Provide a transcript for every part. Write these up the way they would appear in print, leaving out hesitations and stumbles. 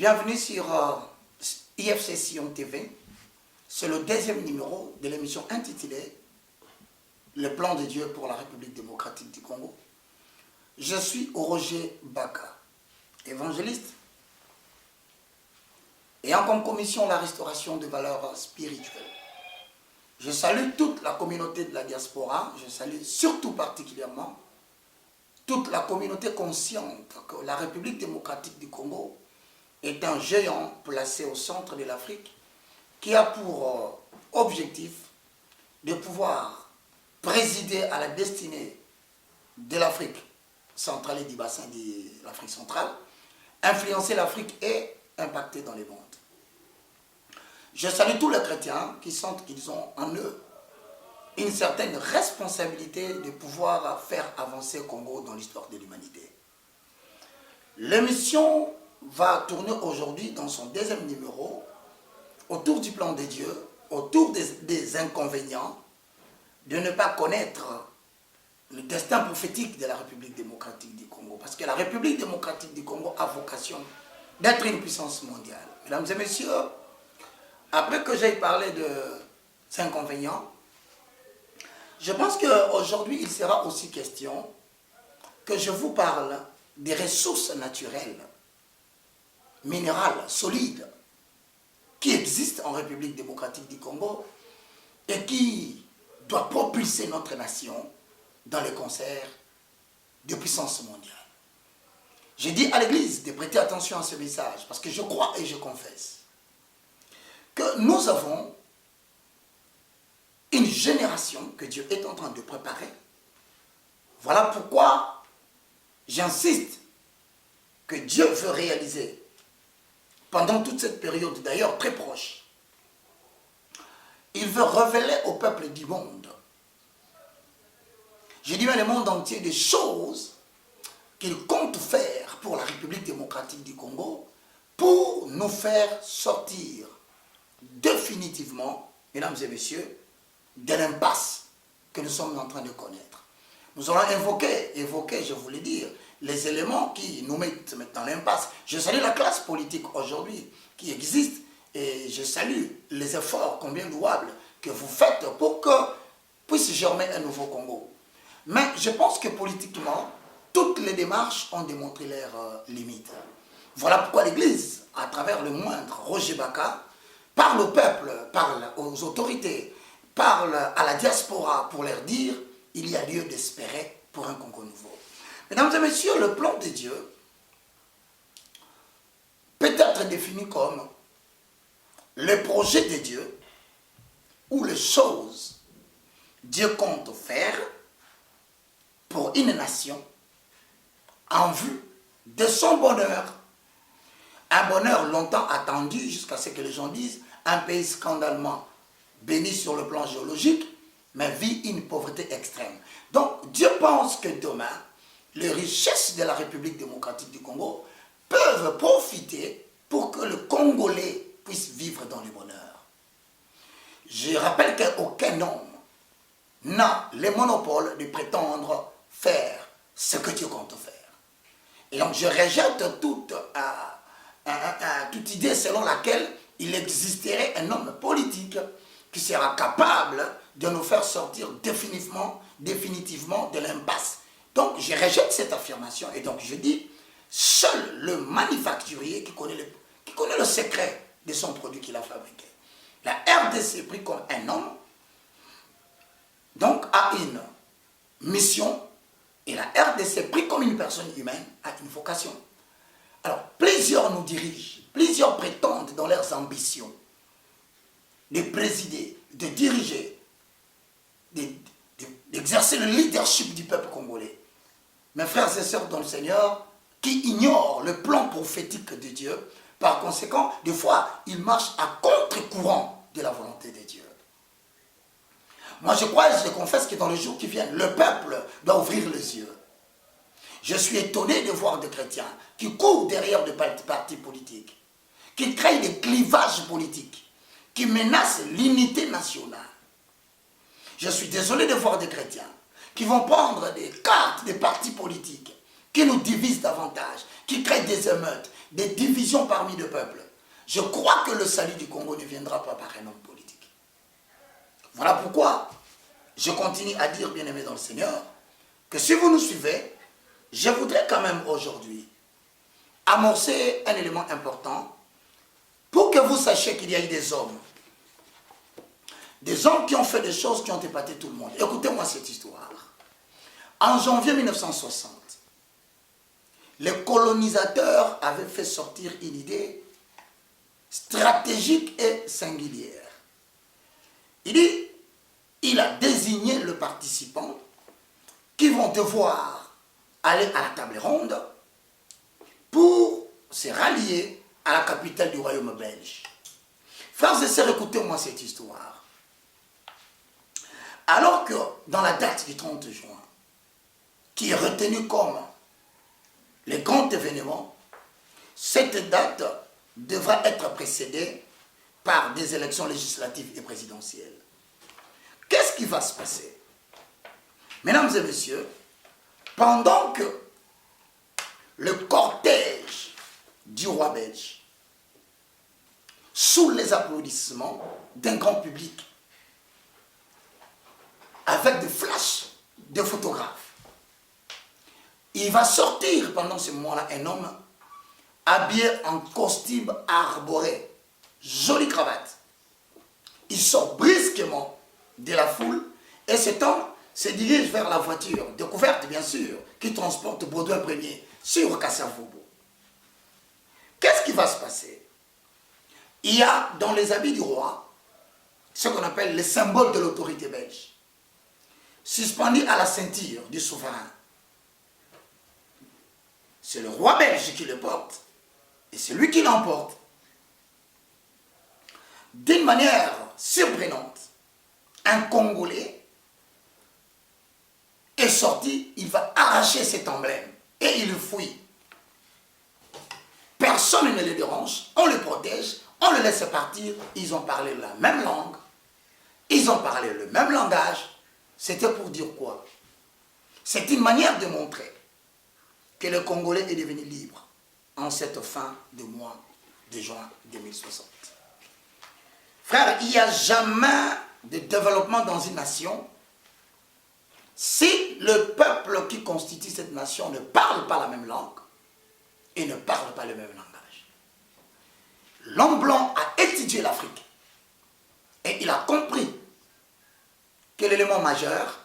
Bienvenue sur IFC Sion TV. C'est le deuxième numéro de l'émission intitulée Le plan de Dieu pour la République démocratique du Congo. Je suis Roger Baka, évangéliste, ayant comme commission la restauration de valeurs spirituelles. Je salue toute la communauté de la diaspora, je salue surtout particulièrement toute la communauté consciente que la République démocratique du Congo est un géant placé au centre de l'Afrique qui a pour objectif de pouvoir présider à la destinée de l'Afrique centrale et du bassin de l'Afrique centrale, influencer l'Afrique et impacter dans le monde. Je salue tous les chrétiens qui sentent qu'ils ont en eux une certaine responsabilité de pouvoir faire avancer le Congo dans l'histoire de l'humanité. L'émission va tourner aujourd'hui dans son deuxième numéro autour du plan de Dieu, autour des inconvénients de ne pas connaître le destin prophétique de la République démocratique du Congo. Parce que la République démocratique du Congo a vocation d'être une puissance mondiale. Mesdames et messieurs, après que j'ai parlé de ces inconvénients, je pense qu'aujourd'hui, il sera aussi question que je vous parle des ressources naturelles, minérales, solides, qui existent en République démocratique du Congo et qui doivent propulser notre nation dans les concerts de puissance mondiale. J'ai dit à l'Église de prêter attention à ce message parce que je crois et je confesse que nous avons une génération que Dieu est en train de préparer. Voilà pourquoi j'insiste que Dieu veut réaliser pendant toute cette période, d'ailleurs très proche, il veut révéler au peuple du monde, je dis même le monde entier, des choses qu'il compte faire pour la République démocratique du Congo pour nous faire sortir définitivement, mesdames et messieurs, de l'impasse que nous sommes en train de connaître. Nous allons évoquer, je voulais dire, les éléments qui nous mettent dans l'impasse. Je salue la classe politique aujourd'hui qui existe et je salue les efforts combien louables que vous faites pour que puisse germer un nouveau Congo. Mais je pense que politiquement, toutes les démarches ont démontré leurs limites. Voilà pourquoi l'Église, à travers le moindre Roger Baka, parle au peuple, parle aux autorités, parle à la diaspora pour leur dire il y a lieu d'espérer pour un Congo nouveau. Mesdames et messieurs, le plan de Dieu peut être défini comme le projet de Dieu ou les choses Dieu compte faire pour une nation en vue de son bonheur. Un bonheur longtemps attendu jusqu'à ce que les gens disent un pays scandalement béni sur le plan géologique, mais vit une pauvreté extrême. Donc Dieu pense que demain, les richesses de la République démocratique du Congo peuvent profiter pour que le Congolais puisse vivre dans le bonheur. Je rappelle qu'aucun homme n'a le monopole de prétendre faire ce que Dieu compte faire. Et donc je rejette toute idée selon laquelle il existerait un homme politique qui sera capable de nous faire sortir définitivement de l'impasse. Donc je rejette cette affirmation et donc je dis, seul le manufacturier qui connaît le secret de son produit qu'il a fabriqué. La RDC pris comme un homme, donc a une mission, et la RDC pris comme une personne humaine a une vocation. Alors plusieurs nous dirigent, plusieurs prétendent dans leurs ambitions de présider, de diriger, d'exercer le leadership du peuple congolais. Mes frères et sœurs dans le Seigneur, qui ignorent le plan prophétique de Dieu, par conséquent, des fois, ils marchent à contre-courant de la volonté de Dieu. Moi, je crois et je confesse que dans les jours qui viennent, le peuple doit ouvrir les yeux. Je suis étonné de voir des chrétiens qui courent derrière des partis politiques, qui créent des clivages politiques, qui menacent l'unité nationale. Je suis désolé de voir des chrétiens qui vont prendre des cartes des partis politiques, qui nous divisent davantage, qui créent des émeutes, des divisions parmi le peuple, je crois que le salut du Congo ne viendra pas par un homme politique. Voilà pourquoi je continue à dire, bien-aimés dans le Seigneur, que si vous nous suivez, je voudrais quand même aujourd'hui amorcer un élément important pour que vous sachiez qu'il y a eu des hommes qui ont fait des choses qui ont épaté tout le monde. Écoutez-moi cette histoire. En janvier 1960, les colonisateurs avaient fait sortir une idée stratégique et singulière. Il a désigné le participant qui vont devoir aller à la table ronde pour se rallier à la capitale du royaume belge. Frères et sœurs, écoutez-moi cette histoire. Alors que dans la date du 30 juin, qui est retenue comme le grand événement, cette date devra être précédée par des élections législatives et présidentielles. Qu'est-ce qui va se passer? Mesdames et messieurs, pendant que le cortège du roi belge, sous les applaudissements d'un grand public, avec des flashs de photographes, il va sortir pendant ce moment-là un homme habillé en costume arboré, jolie cravate. Il sort brusquement de la foule et cet homme se dirige vers la voiture, découverte bien sûr, qui transporte Baudouin Ier sur Kassavobo. Qu'est-ce qui va se passer? Il y a dans les habits du roi ce qu'on appelle le symbole de l'autorité belge, suspendu à la ceinture du souverain. C'est le roi belge qui le porte et c'est lui qui l'emporte. D'une manière surprenante, un Congolais est sorti, il va arracher cet emblème et il fuit. Personne ne le dérange, on le protège, on le laisse partir. Ils ont parlé la même langue, ils ont parlé le même langage. C'était pour dire quoi? C'est une manière de montrer que le Congolais est devenu libre en cette fin de mois de juin 2060. Frère, il n'y a jamais de développement dans une nation si le peuple qui constitue cette nation ne parle pas la même langue et ne parle pas le même langage. L'homme blanc a étudié l'Afrique et il a compris que l'élément majeur,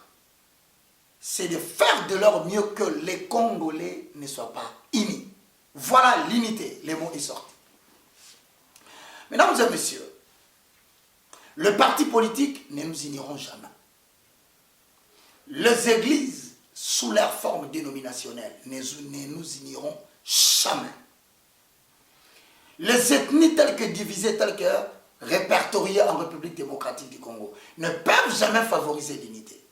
c'est de faire de leur mieux que les Congolais ne soient pas unis. Voilà l'unité, les mots y sortent. Mesdames et messieurs, le parti politique ne nous uniront jamais. Les églises, sous leur forme dénominationnelle, ne nous uniront jamais. Les ethnies telles que divisées, telles que répertoriées en République démocratique du Congo, ne peuvent jamais favoriser l'unité.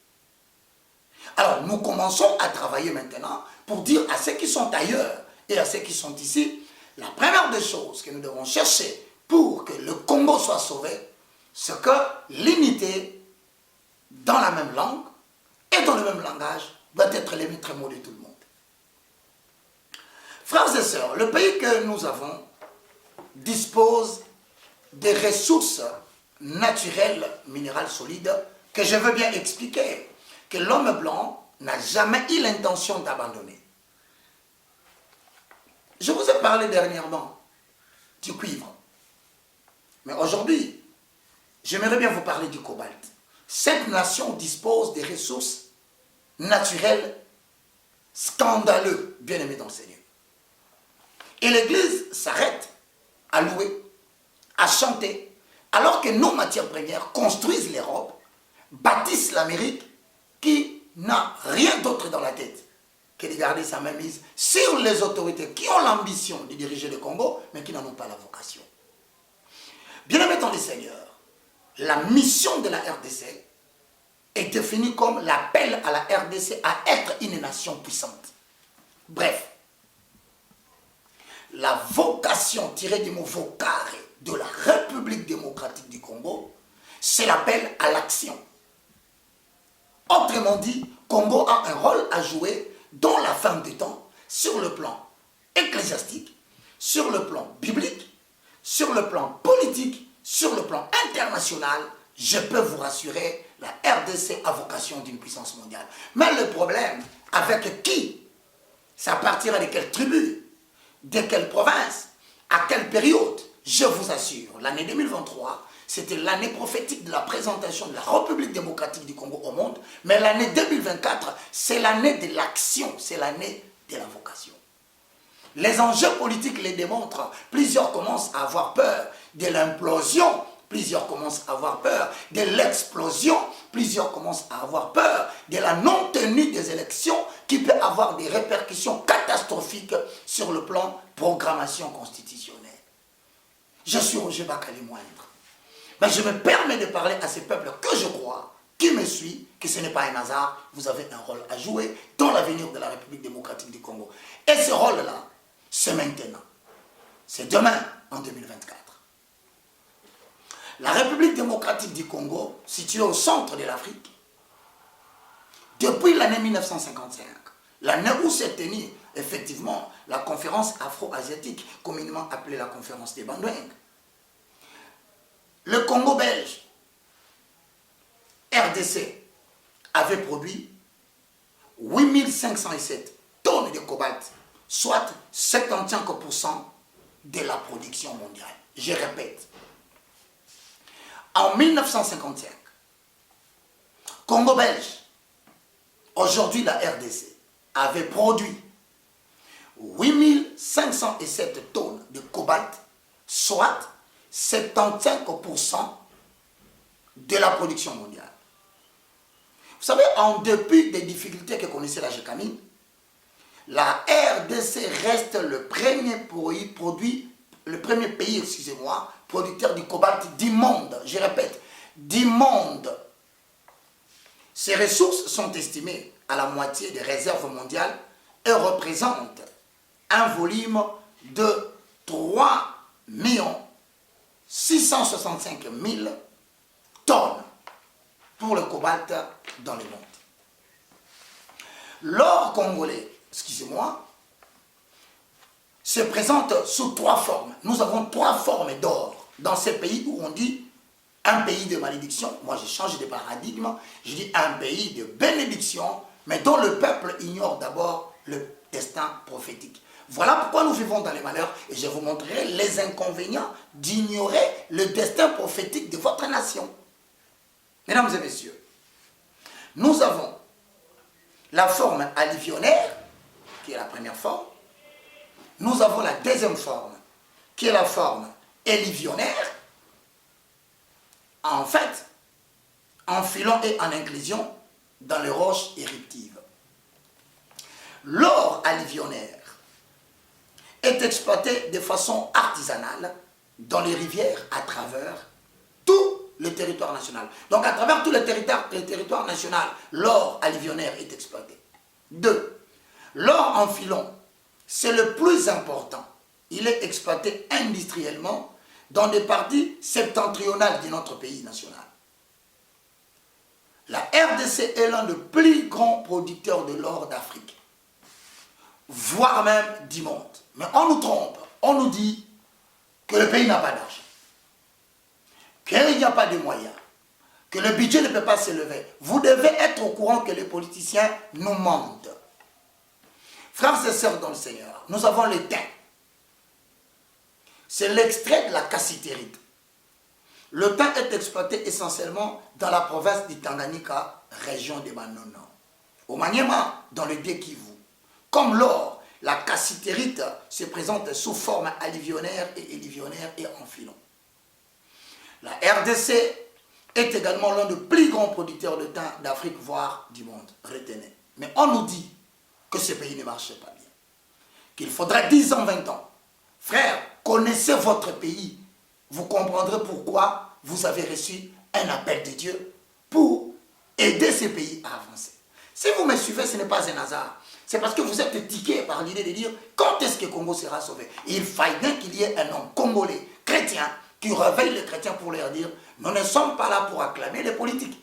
Alors, nous commençons à travailler maintenant pour dire à ceux qui sont ailleurs et à ceux qui sont ici, la première des choses que nous devons chercher pour que le Congo soit sauvé, c'est que l'unité dans la même langue et dans le même langage doit être les maîtres mots de tout le monde. Frères et sœurs, le pays que nous avons dispose des ressources naturelles, minérales solides, que je veux bien expliquer, que l'homme blanc n'a jamais eu l'intention d'abandonner. Je vous ai parlé dernièrement du cuivre. Mais aujourd'hui, j'aimerais bien vous parler du cobalt. Cette nation dispose des ressources naturelles scandaleuses, bien aimées dans le Seigneur. Et l'Église s'arrête à louer, à chanter, alors que nos matières premières construisent l'Europe, bâtissent l'Amérique, qui n'a rien d'autre dans la tête que de garder sa mainmise sur les autorités qui ont l'ambition de diriger le Congo, mais qui n'en ont pas la vocation. Bien-aimés dans le Seigneur, la mission de la RDC est définie comme l'appel à la RDC à être une nation puissante. Bref, la vocation tirée du mot vocare de la République démocratique du Congo, c'est l'appel à l'action. Autrement dit, Congo a un rôle à jouer dans la fin des temps sur le plan ecclésiastique, sur le plan biblique, sur le plan politique, sur le plan international, je peux vous rassurer, la RDC a vocation d'une puissance mondiale. Mais le problème, avec qui? Ça partira de quelle tribu? De quelle province? À quelle période? Je vous assure, l'année 2023, c'était l'année prophétique de la présentation de la République démocratique du Congo au monde. Mais l'année 2024, c'est l'année de l'action, c'est l'année de la vocation. Les enjeux politiques les démontrent. Plusieurs commencent à avoir peur de l'implosion. Plusieurs commencent à avoir peur de l'explosion. Plusieurs commencent à avoir peur de la non-tenue des élections qui peut avoir des répercussions catastrophiques sur le plan programmation constitutionnelle. Je suis Roger Bakali moindre. Mais je me permets de parler à ces peuples que je crois, qui me suivent, que ce n'est pas un hasard. Vous avez un rôle à jouer dans l'avenir de la République démocratique du Congo. Et ce rôle-là, c'est maintenant. C'est demain, en 2024. La République démocratique du Congo, située au centre de l'Afrique, depuis l'année 1955, l'année où s'est tenue effectivement la conférence afro-asiatique, communément appelée la conférence des Bandouing, le Congo belge, RDC, avait produit 8507 tonnes de cobalt, soit 75% de la production mondiale. Je répète, en 1955, Congo belge, aujourd'hui la RDC, avait produit 8507 tonnes de cobalt, soit 75% de la production mondiale. Vous savez, en dépit des difficultés que connaissait la GECAMI, la RDC reste le premier pays, producteur du cobalt du monde. Je répète, du monde. Ces ressources sont estimées à la moitié des réserves mondiales et représentent un volume de 3 665 000 tonnes pour le cobalt dans le monde. L'or congolais, se présente sous 3 formes. Nous avons 3 formes d'or dans ces pays où on dit un pays de malédiction. Moi, j'ai changé de paradigme. Je dis un pays de bénédiction, mais dont le peuple ignore d'abord le destin prophétique. Voilà pourquoi nous vivons dans les malheurs et je vous montrerai les inconvénients d'ignorer le destin prophétique de votre nation. Mesdames et messieurs, nous avons la forme alluvionnaire, qui est la première forme. Nous avons la deuxième forme, qui est la forme élivionnaire. En fait, en filon et en inclusion dans les roches éruptives. L'or alluvionnaire est exploité de façon artisanale dans les rivières à travers tout le territoire national. Donc à travers tout le territoire national, l'or alluvionnaire est exploité. 2. L'or en filon, c'est le plus important. Il est exploité industriellement dans des parties septentrionales de notre pays national. La RDC est l'un des plus grands producteurs de l'or d'Afrique, voire même du monde. Mais on nous trompe, on nous dit que le pays n'a pas d'argent, qu'il n'y a pas de moyens, que le budget ne peut pas s'élever. Vous devez être au courant que les politiciens nous mentent. Frères et sœurs dans le Seigneur, nous avons le thym. C'est l'extrait de la cassitérite. Le thym est exploité essentiellement dans la province du Tanganyika, région de Manono. Au Maniema, dans le Kivu. Comme l'or, la cassitérite se présente sous forme alluvionnaire et élivionnaire et en filon. La RDC est également l'un des plus grands producteurs de thym d'Afrique, voire du monde. Retenez. Mais on nous dit que ce pays ne marche pas bien. Qu'il faudrait 10 ans, 20 ans. Frères, connaissez votre pays. Vous comprendrez pourquoi vous avez reçu un appel de Dieu pour aider ces pays à avancer. Si vous me suivez, ce n'est pas un hasard. C'est parce que vous êtes tiqué par l'idée de dire quand est-ce que le Congo sera sauvé. Et il faille bien qu'il y ait un homme congolais, chrétien, qui réveille les chrétiens pour leur dire nous ne sommes pas là pour acclamer les politiques.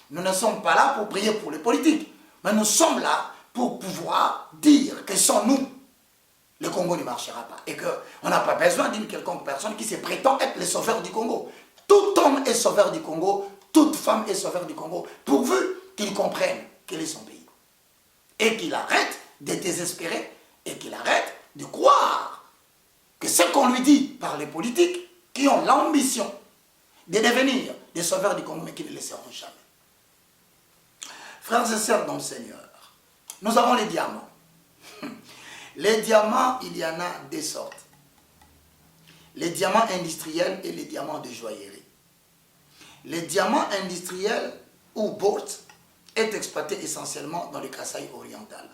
Nous ne sommes pas là pour prier pour les politiques. Mais nous sommes là pour pouvoir dire que sans nous, le Congo ne marchera pas. Et qu'on n'a pas besoin d'une quelconque personne qui se prétend être le sauveur du Congo. Tout homme est sauveur du Congo, toute femme est sauveur du Congo, pourvu qu'il comprenne quel est son pays. Et qu'il arrête de désespérer et qu'il arrête de croire que ce qu'on lui dit par les politiques qui ont l'ambition de devenir des sauveurs du Congo, mais qui ne le seront jamais. Frères et sœurs dans le Seigneur, nous avons les diamants. Les diamants, il y en a deux sortes. Les diamants industriels et les diamants de joaillerie. Les diamants industriels ou BORT est exploité essentiellement dans le Kasaï oriental.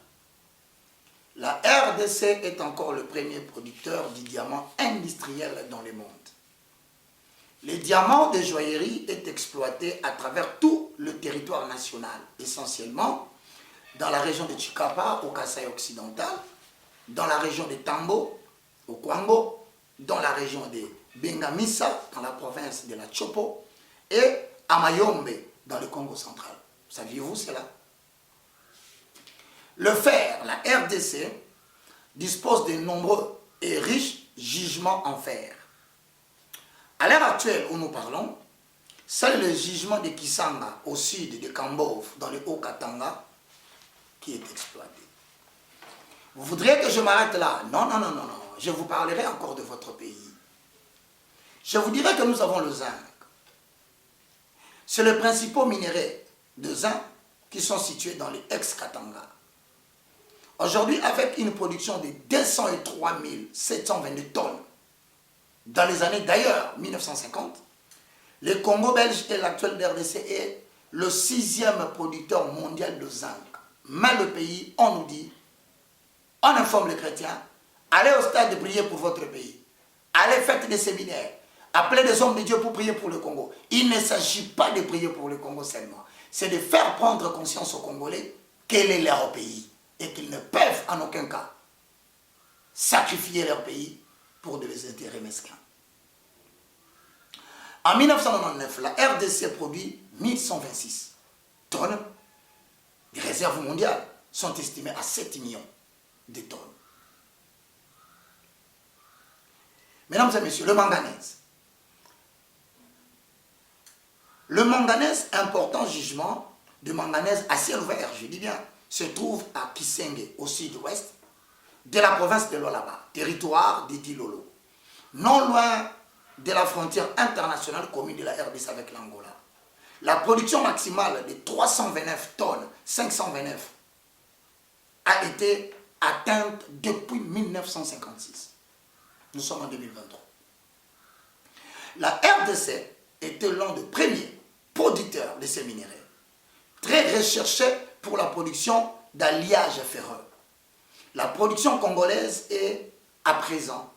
La RDC est encore le premier producteur du diamant industriel dans le monde. Le diamant de joaillerie est exploité à travers tout le territoire national, essentiellement dans la région de Chikapa, au Kasaï occidental, dans la région de Tambo, au Kwango, dans la région de Bengamisa, dans la province de la Chopo, et à Mayombe, dans le Congo central. Saviez-vous cela? Le fer, la RDC, dispose de nombreux et riches gisements en fer. À l'heure actuelle où nous parlons, seul le gisement de Kisanga, au sud de Kambov, dans le Haut-Katanga, qui est exploité. Vous voudriez que je m'arrête là? Non, non, non, non, non. Je vous parlerai encore de votre pays. Je vous dirai que nous avons le zinc. C'est le principal minerai de zinc qui sont situés dans les ex-Katanga. Aujourd'hui, avec une production de 203 722 tonnes, dans les années d'ailleurs 1950, le Congo belge et l'actuel RDC est le 6e producteur mondial de zinc. Mais le pays, on nous dit, on informe les chrétiens, allez au stade de prier pour votre pays, allez faire des séminaires, appelez des hommes de Dieu pour prier pour le Congo. Il ne s'agit pas de prier pour le Congo seulement, c'est de faire prendre conscience aux Congolais quel est leur pays et qu'ils ne peuvent en aucun cas sacrifier leur pays pour des intérêts mesquins. En 1999, la RDC produit 1126 tonnes. Les réserves mondiales sont estimées à 7 millions de tonnes. Mesdames et messieurs, le manganèse. Le manganèse, important gisement de manganèse à ciel ouvert, je dis bien, se trouve à Kisenge, au sud-ouest de la province de Lualaba, territoire de Dilolo, non loin de la frontière internationale commune de la RDC avec l'Angola. La production maximale de 329 tonnes, 529, a été atteinte depuis 1956. Nous sommes en 2023. La RDC était l'un des premiers producteurs de ces minéraux, très recherchés pour la production d'alliage ferreux. La production congolaise est à présent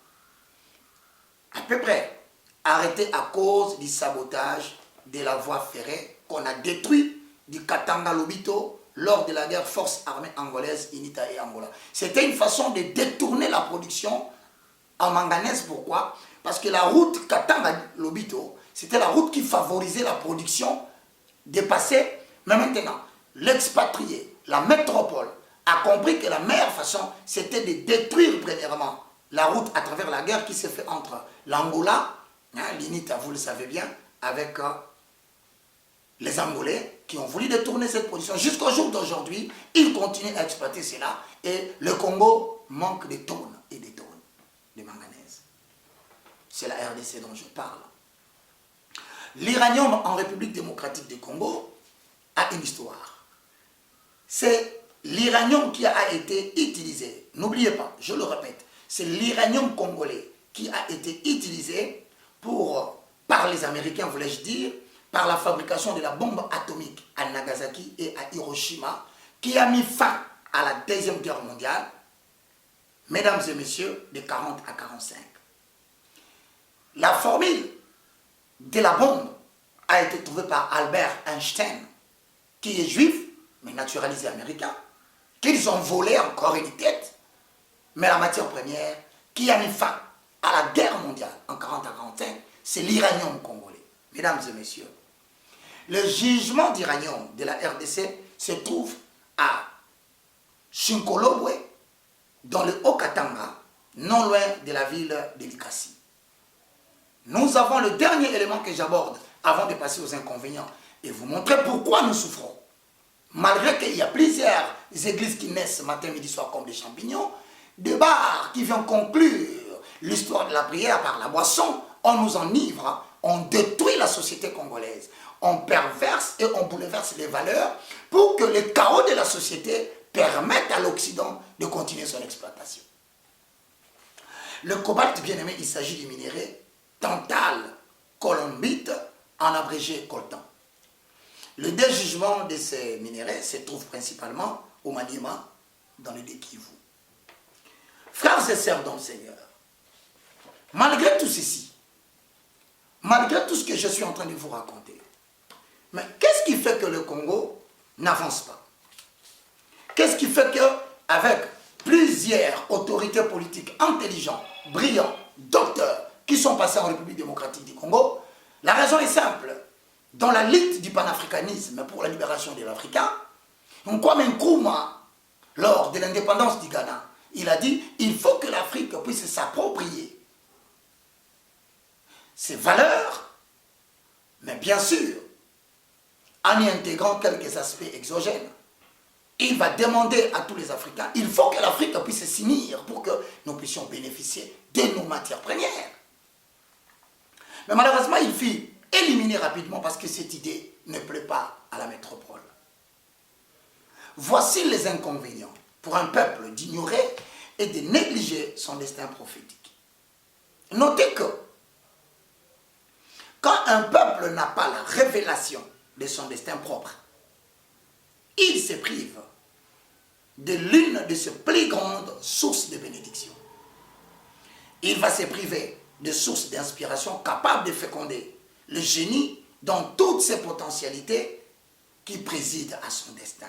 à peu près arrêtée à cause du sabotage de la voie ferrée qu'on a détruit du Katanga Lobito lors de la guerre force armée angolaise, UNITA et Angola. C'était une façon de détourner la production en manganèse. Pourquoi? Parce que la route Katanga Lobito, c'était la route qui favorisait la production dépassée. Mais maintenant, l'expatrié, la métropole, a compris que la meilleure façon, c'était de détruire premièrement la route à travers la guerre qui s'est faite entre l'Angola, l'UNITA, vous le savez bien, avec les Angolais qui ont voulu détourner cette production. Jusqu'au jour d'aujourd'hui, ils continuent à exploiter cela et le Congo manque de tonnes et des tonnes de manganèse. C'est la RDC dont je parle. L'uranium en République démocratique du Congo a une histoire. C'est l'uranium qui a été utilisé, n'oubliez pas, je le répète, c'est l'uranium congolais qui a été utilisé par les Américains, voulais-je dire, par la fabrication de la bombe atomique à Nagasaki et à Hiroshima, qui a mis fin à la Deuxième Guerre mondiale, mesdames et messieurs, de 40 à 45. La formule de la bombe a été trouvée par Albert Einstein, qui est juif, mais naturalisé américain, qu'ils ont volé encore une tête, mais la matière première qui a mis fin à la guerre mondiale en 40 à 45, c'est l'uranium congolais. Mesdames et messieurs, le gisement d'uranium de la RDC se trouve à Chinkolobwe, dans le Haut-Katanga, non loin de la ville de Likasi. Nous avons le dernier élément que j'aborde avant de passer aux inconvénients et vous montrer pourquoi nous souffrons. Malgré qu'il y a plusieurs églises qui naissent matin, midi, soir comme des champignons, des bars qui viennent conclure l'histoire de la prière par la boisson, on nous enivre, on détruit la société congolaise, on perverse et on bouleverse les valeurs pour que le chaos de la société permette à l'Occident de continuer son exploitation. Le cobalt, bien aimé, il s'agit du minerai tantal, colombite, en abrégé coltan. Le déjugement de ces minéraux se trouve principalement au Maniema, dans le Kivu. Frères et sœurs dans le Seigneur, malgré tout ceci, malgré tout ce que je suis en train de vous raconter, mais qu'est-ce qui fait que le Congo n'avance pas? Qu'est-ce qui fait qu'avec plusieurs autorités politiques intelligentes, brillants, docteurs, qui sont passés en République démocratique du Congo, la raison est simple. Dans la lutte du panafricanisme pour la libération de l'Africain, Kwame Nkrumah, lors de l'indépendance du Ghana, il a dit il faut que l'Afrique puisse s'approprier ses valeurs, mais bien sûr, en y intégrant quelques aspects exogènes. Il va demander à tous les Africains, il faut que l'Afrique puisse s'unir pour que nous puissions bénéficier de nos matières premières. Mais malheureusement, il fut éliminé rapidement parce que cette idée ne plaît pas à la métropole. Voici les inconvénients pour un peuple d'ignorer et de négliger son destin prophétique. Notez que quand un peuple n'a pas la révélation de son destin propre, il se prive de l'une de ses plus grandes sources de bénédiction. Il va se priver de sources d'inspiration capables de féconder le génie dans toutes ses potentialités qui président à son destin.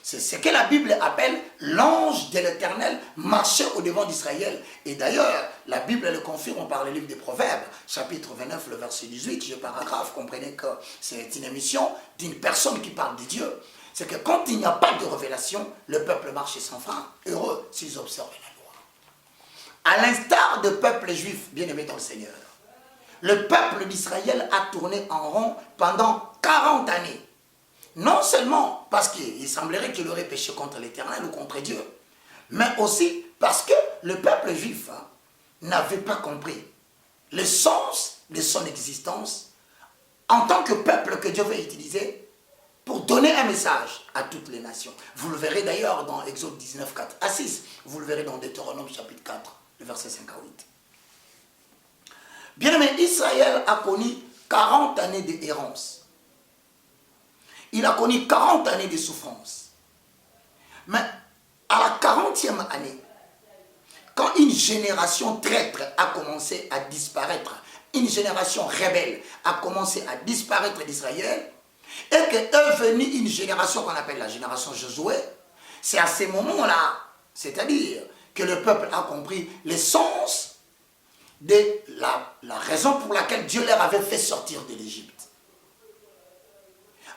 C'est ce que la Bible appelle l'ange de l'Éternel marchait au-devant d'Israël. Et d'ailleurs, la Bible le confirme par le livre des Proverbes, chapitre 29, le verset 18, je paragraphe, comprenez que c'est une émission d'une personne qui parle de Dieu. C'est que quand il n'y a pas de révélation, le peuple marche sans frein, heureux s'ils observent la loi. À l'instar du peuple juif bien-aimé dans le Seigneur, le peuple d'Israël a tourné en rond pendant 40 années. Non seulement parce qu'il semblerait qu'il aurait péché contre l'Éternel ou contre Dieu, mais aussi parce que le peuple juif n'avait pas compris le sens de son existence en tant que peuple que Dieu veut utiliser pour donner un message à toutes les nations. Vous le verrez d'ailleurs dans Exode 19, 4 à 6. Vous le verrez dans Deutéronome chapitre 4, le verset 5 à 8. Bien aimé, Israël a connu 40 années d'errance. Il a connu 40 années de souffrance. Mais à la 40e année, quand une génération traître a commencé à disparaître, une génération rebelle a commencé à disparaître d'Israël, et qu'est venue une génération qu'on appelle la génération Josué, c'est à ces moments-là, c'est-à-dire que le peuple a compris l'essence de la raison pour laquelle Dieu leur avait fait sortir de l'Égypte.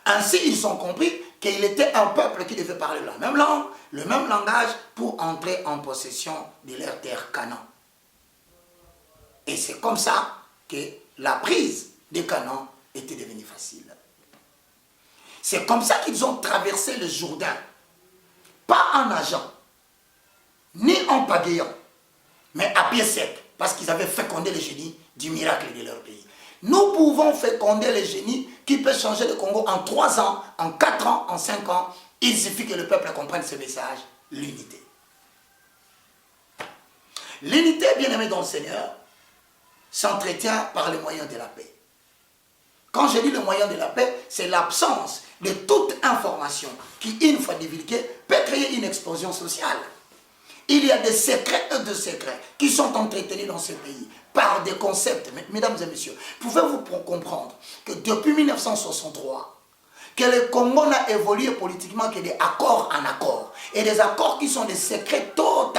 Ainsi, ils ont compris qu'il était un peuple qui devait parler la même langue, le même langage pour entrer en possession de leur terre Canaan. Et c'est comme ça que la prise de Canaan était devenue facile. C'est comme ça qu'ils ont traversé le Jourdain, pas en nageant, ni en pagayant, mais à pied sec, parce qu'ils avaient fécondé le génie du miracle de leur pays. Nous pouvons féconder le génie qui peut changer le Congo en 3 ans, en 4 ans, en 5 ans. Il suffit que le peuple comprenne ce message, l'unité. L'unité, bien aimée dans le Seigneur, s'entretient par les moyens de la paix. Quand je dis le moyen de la paix, c'est l'absence de toute information qui, une fois divulguée, peut créer une explosion sociale. Il y a des secrets et des secrets qui sont entretenus dans ce pays par des concepts. Mesdames et messieurs, pouvez-vous comprendre que depuis 1963, que le Congo n'a évolué politiquement que des accords en accords, et des accords qui sont des secrets totaux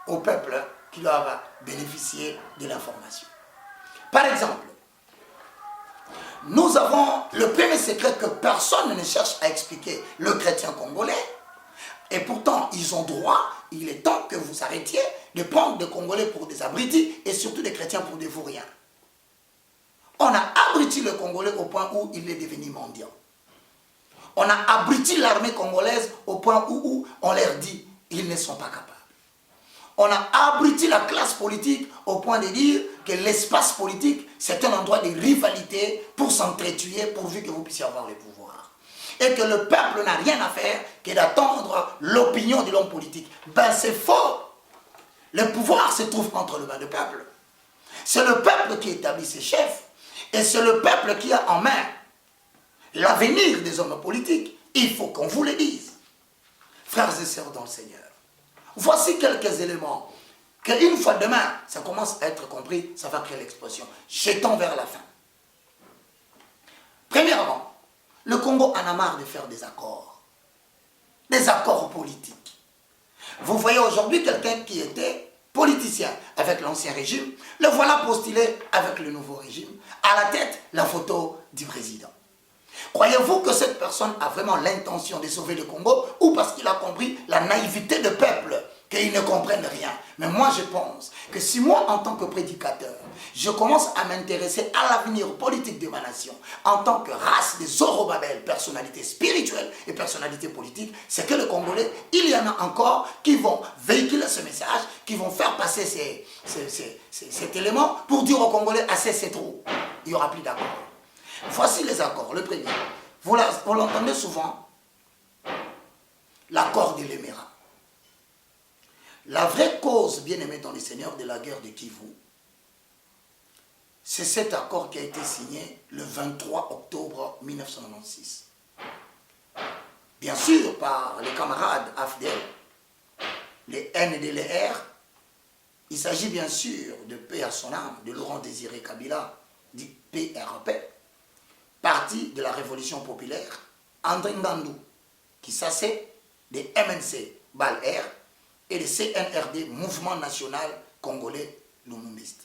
au peuple qui doivent bénéficier de l'information. Par exemple, nous avons le premier secret que personne ne cherche à expliquer, le chrétien congolais, Et pourtant, ils ont droit, il est temps que vous arrêtiez de prendre des Congolais pour des abrutis et surtout des chrétiens pour des vauriens. On a abruti le Congolais au point où il est devenu mendiant. On a abruti l'armée congolaise au point où on leur dit ils ne sont pas capables. On a abruti la classe politique au point de dire que l'espace politique, c'est un endroit de rivalité pour s'entretuer pourvu que vous puissiez avoir le pouvoir. Et que le peuple n'a rien à faire que d'attendre l'opinion de l'homme politique. Ben c'est faux. Le pouvoir se trouve entre les mains du peuple. C'est le peuple qui établit ses chefs. Et c'est le peuple qui a en main l'avenir des hommes politiques. Il faut qu'on vous le dise. Frères et sœurs dans le Seigneur. Voici quelques éléments qu'une fois demain, ça commence à être compris, ça va créer l'explosion. Jetons vers la fin. Premièrement, le Congo en a marre de faire des accords politiques. Vous voyez aujourd'hui quelqu'un qui était politicien avec l'ancien régime, le voilà postulé avec le nouveau régime, à la tête la photo du président. Croyez-vous que cette personne a vraiment l'intention de sauver le Congo ou parce qu'il a compris la naïveté du peuple, qu'ils ne comprennent rien? Mais moi je pense que si moi en tant que prédicateur, je commence à m'intéresser à l'avenir politique de ma nation, en tant que race des Zorobabel, personnalité spirituelle et personnalité politique, c'est que le Congolais, il y en a encore qui vont véhiculer ce message, qui vont faire passer cet élément pour dire aux Congolais, assez c'est trop, il n'y aura plus d'accord. Voici les accords. Le premier, vous l'entendez souvent, l'accord de l'Émirat. La vraie cause, bien aimé dans les seigneurs, de la guerre de Kivu, c'est cet accord qui a été signé le 23 octobre 1996. Bien sûr, par les camarades AFDL, les NDLR, il s'agit bien sûr de paix à son âme, de Laurent Désiré Kabila, du PRP, Parti de la Révolution Populaire, André Ndandou, qui s'assait des MNC BAL-R et des CNRD, Mouvement National Congolais Lumumbiste.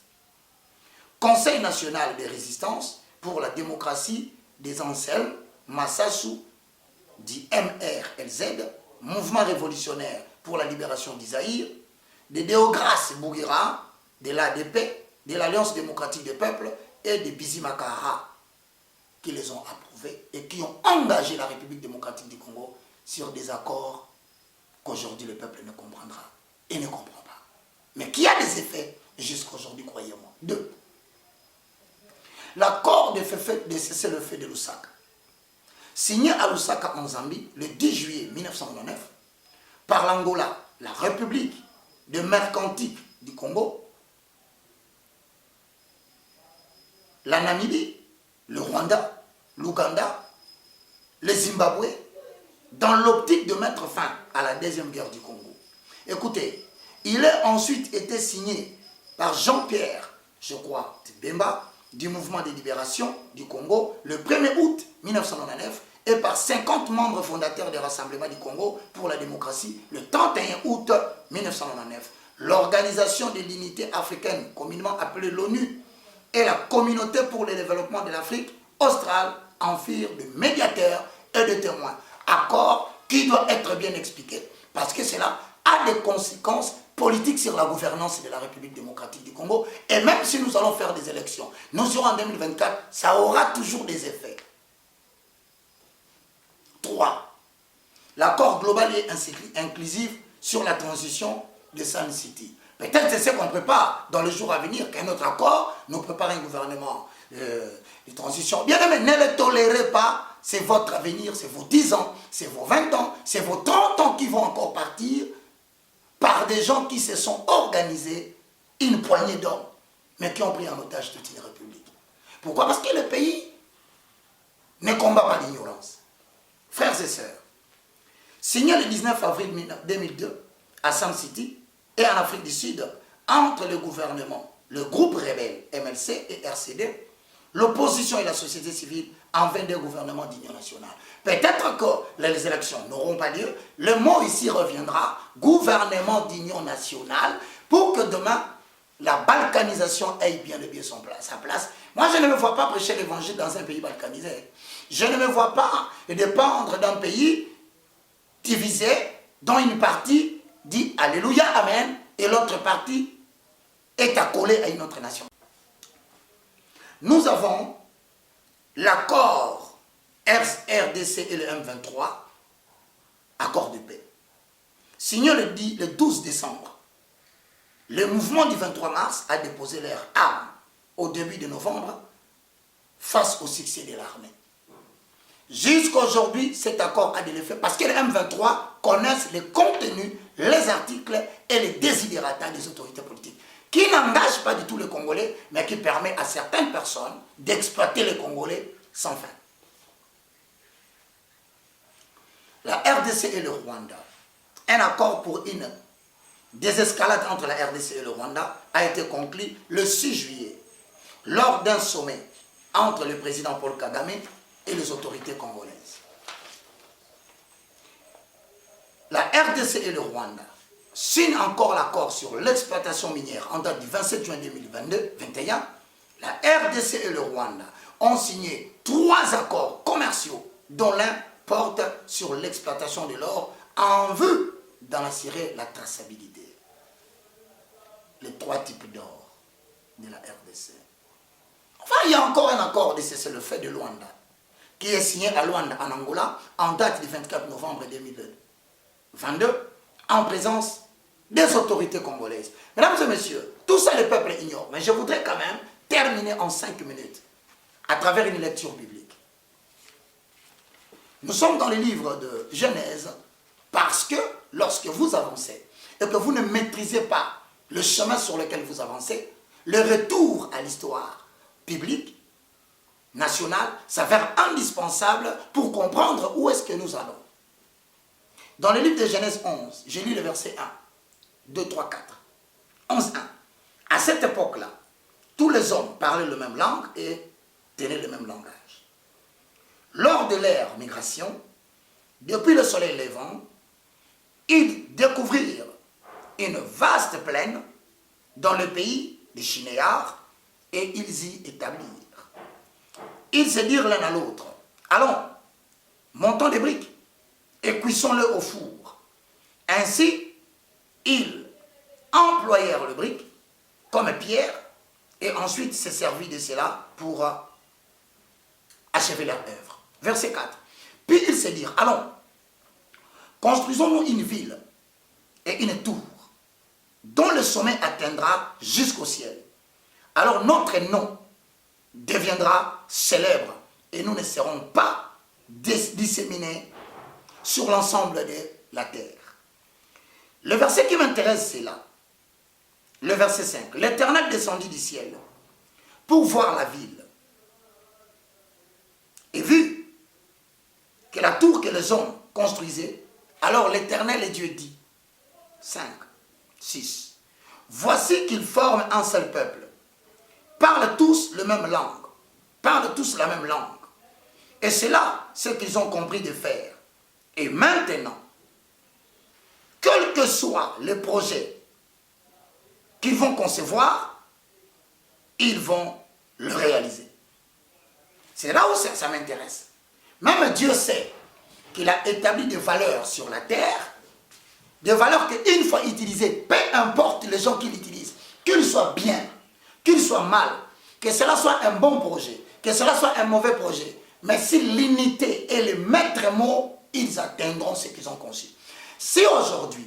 Conseil National de Résistance pour la démocratie des Anselmes, Massassou, dit MRLZ, Mouvement Révolutionnaire pour la libération d'Isaïr, de Déograce Bouguera, de l'ADP, de l'Alliance démocratique des peuples et de Bizimakara, qui les ont approuvés et qui ont engagé la République démocratique du Congo sur des accords qu'aujourd'hui le peuple ne comprendra et ne comprend pas. Mais qui a des effets jusqu'à aujourd'hui, croyez-moi. 2. L'accord de cessez-le-feu de Lusaka, signé à Lusaka en Zambie le 10 juillet 1999 par l'Angola, la République de mercantique du Congo, la Namibie, le Rwanda, l'Ouganda, le Zimbabwe, dans l'optique de mettre fin à la deuxième guerre du Congo. Écoutez, il a ensuite été signé par Jean-Pierre, je crois, Bemba, du mouvement de libération du Congo, le 1er août 1999, et par 50 membres fondateurs des Rassemblements du Congo pour la démocratie, le 31 août 1999. L'Organisation de l'Unité africaine, communément appelée l'ONU, et la Communauté pour le développement de l'Afrique australe en firent de médiateurs et de témoins. Accord qui doit être bien expliqué parce que cela a des conséquences politiques sur la gouvernance de la République démocratique du Congo. Et même si nous allons faire des élections, nous serons en 2024, ça aura toujours des effets. 3. L'accord global et inclusif sur la transition de Sun City. Peut-être c'est ce qu'on prépare dans les jours à venir, qu'un autre accord nous prépare un gouvernement de transition. Bien aimé, ne le tolérez pas, c'est votre avenir, c'est vos 10 ans, c'est vos 20 ans, c'est vos 30 ans qui vont encore partir par des gens qui se sont organisés, une poignée d'hommes, mais qui ont pris en otage toute une république. Pourquoi? Parce que le pays ne combat pas l'ignorance. Frères et sœurs, signé le 19 avril 2002 à Sun City et en Afrique du Sud, entre le gouvernement, le groupe rebelle MLC et RCD, l'opposition et la société civile en 22 gouvernements d'union nationale. Peut-être que les élections n'auront pas lieu, le mot ici reviendra, gouvernement d'union nationale, pour que demain, la balkanisation ait bien sa place. Moi, je ne me vois pas prêcher l'évangile dans un pays balkanisé. Je ne me vois pas dépendre d'un pays divisé dont une partie dit Alléluia, Amen, et l'autre partie est accolée à une autre nation. Nous avons l'accord RDC et le M23, accord de paix, signé le 12 décembre. Le mouvement du 23 mars a déposé leurs armes au début de novembre face au succès de l'armée. Jusqu'à aujourd'hui, cet accord a de l'effet parce que les M23 connaissent les contenus, les articles et les desiderata des autorités politiques qui n'engagent pas du tout les Congolais, mais qui permet à certaines personnes d'exploiter les Congolais sans fin. La RDC et le Rwanda, un accord pour une désescalade entre la RDC et le Rwanda a été conclu le 6 juillet lors d'un sommet entre le président Paul Kagame et les autorités congolaises. La RDC et le Rwanda signent encore l'accord sur l'exploitation minière en date du 27 juin 2021. La RDC et le Rwanda ont signé 3 accords commerciaux dont l'un porte sur l'exploitation de l'or en vue d'en assurer la traçabilité. Les 3 types d'or de la RDC. Enfin, il y a encore un accord de cessez-le-feu de Luanda qui est signé à Luanda, en Angola, en date du 24 novembre 2022, en présence des autorités congolaises. Mesdames et messieurs, tout ça le peuple ignore, mais je voudrais quand même terminer en 5 minutes à travers une lecture biblique. Nous sommes dans le livre de Genèse parce que lorsque vous avancez et que vous ne maîtrisez pas le chemin sur lequel vous avancez, le retour à l'histoire biblique, nationale, s'avère indispensable pour comprendre où est-ce que nous allons. Dans le livre de Genèse 11, j'ai lu le verset 1, 2, 3, 4. 11, 1. À cette époque-là, tous les hommes parlaient la même langue et tenaient le même langage. Lors de leur migration, depuis le soleil levant, ils découvrirent une vaste plaine dans le pays des Chinéars et ils y établirent. Ils se dirent l'un à l'autre, allons, montons des briques et cuissons-le au four. Ainsi, ils employèrent le brique comme pierre et ensuite se servirent de cela pour achever leur œuvre. Verset 4. Puis ils se dirent, allons, construisons-nous une ville et une tour dont le sommet atteindra jusqu'au ciel. Alors notre nom deviendra célèbre et nous ne serons pas disséminés sur l'ensemble de la terre. Le verset qui m'intéresse, c'est là. Le verset 5. L'Éternel descendit du ciel pour voir la ville. Et vu que la tour que les hommes construisaient, alors l'Éternel et Dieu dit, 5, 6. Voici qu'ils forment un seul peuple. Parlent tous la même langue. Parlent tous la même langue. Et c'est là ce qu'ils ont compris de faire. Et maintenant, quel que soit le projet qu'ils vont concevoir, ils vont le réaliser. C'est là où ça m'intéresse. Même Dieu sait qu'il a établi des valeurs sur la terre, des valeurs qu'une fois utilisées, peu importe les gens qui l'utilisent, qu'ils soient bien, qu'ils soient mal, que cela soit un bon projet, que cela soit un mauvais projet, mais si l'unité est le maître mot, ils atteindront ce qu'ils ont conçu. Si aujourd'hui,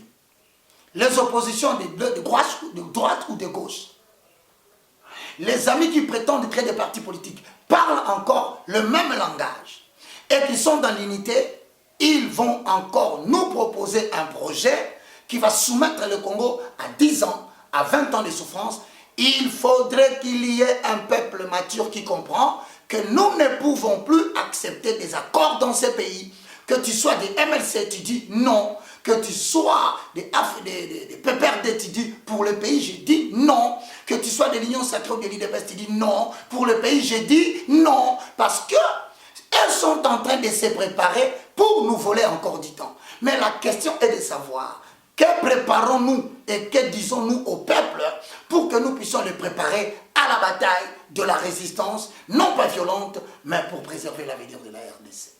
les oppositions de droite ou de gauche, les amis qui prétendent créer des partis politiques parlent encore le même langage et qui sont dans l'unité, ils vont encore nous proposer un projet qui va soumettre le Congo à 10 ans, à 20 ans de souffrance. Il faudrait qu'il y ait un peuple mature qui comprend que nous ne pouvons plus accepter des accords dans ces pays. Que tu sois des MLC, tu dis non. Que tu sois des PPRD, tu dis pour le pays, je dis non. Que tu sois de l'Union sacrée ou de l'IDPS, tu dis non. Pour le pays, je dis non. Parce que elles sont en train de se préparer pour nous voler encore du temps. Mais la question est de savoir, que préparons-nous et que disons-nous au peuple pour que nous puissions le préparer à la bataille de la résistance, non pas violente, mais pour préserver l'avenir de la RDC.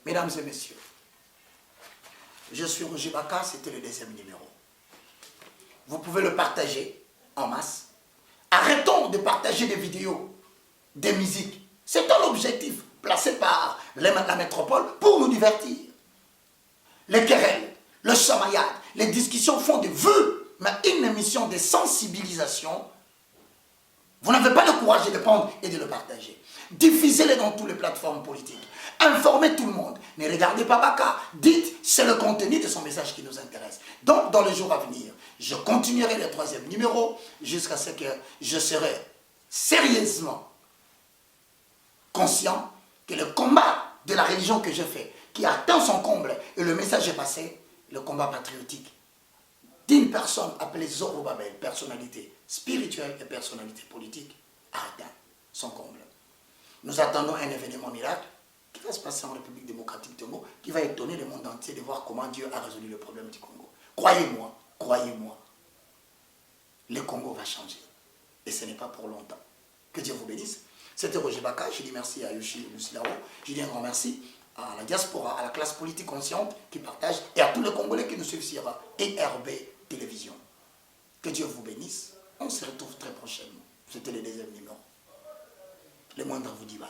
Mesdames et messieurs, Je suis Roger Baka, c'était le deuxième numéro. Vous pouvez le partager en masse. Arrêtons de partager des vidéos, des musiques. C'est un objectif placé par la métropole pour nous divertir. Les querelles, le chamaillade, les discussions font des vues, mais une émission de sensibilisation, vous n'avez pas le courage de le prendre et de le partager. Diffusez-les dans toutes les plateformes politiques. Informez tout le monde. Ne regardez pas Baka. Dites, c'est le contenu de son message qui nous intéresse. Donc, dans les jours à venir, je continuerai le troisième numéro jusqu'à ce que je serai sérieusement conscient que le combat de la religion que je fais, qui atteint son comble et le message est passé, le combat patriotique d'une personne appelée Zorobabel, personnalité spirituelle et personnalité politique, a atteint son comble. Nous attendons un événement miracle qui va se passer en République démocratique du Congo, qui va étonner le monde entier de voir comment Dieu a résolu le problème du Congo. Croyez-moi, croyez-moi, le Congo va changer. Et ce n'est pas pour longtemps. Que Dieu vous bénisse. C'était Roger Baka. Je dis merci à Yoshi Lucilao. Je dis un grand merci à la diaspora, à la classe politique consciente qui partage et à tous les Congolais qui nous suivent sur ERB Télévision. Que Dieu vous bénisse. On se retrouve très prochainement. C'était le deuxième numéro. Le moindre vous dit bye.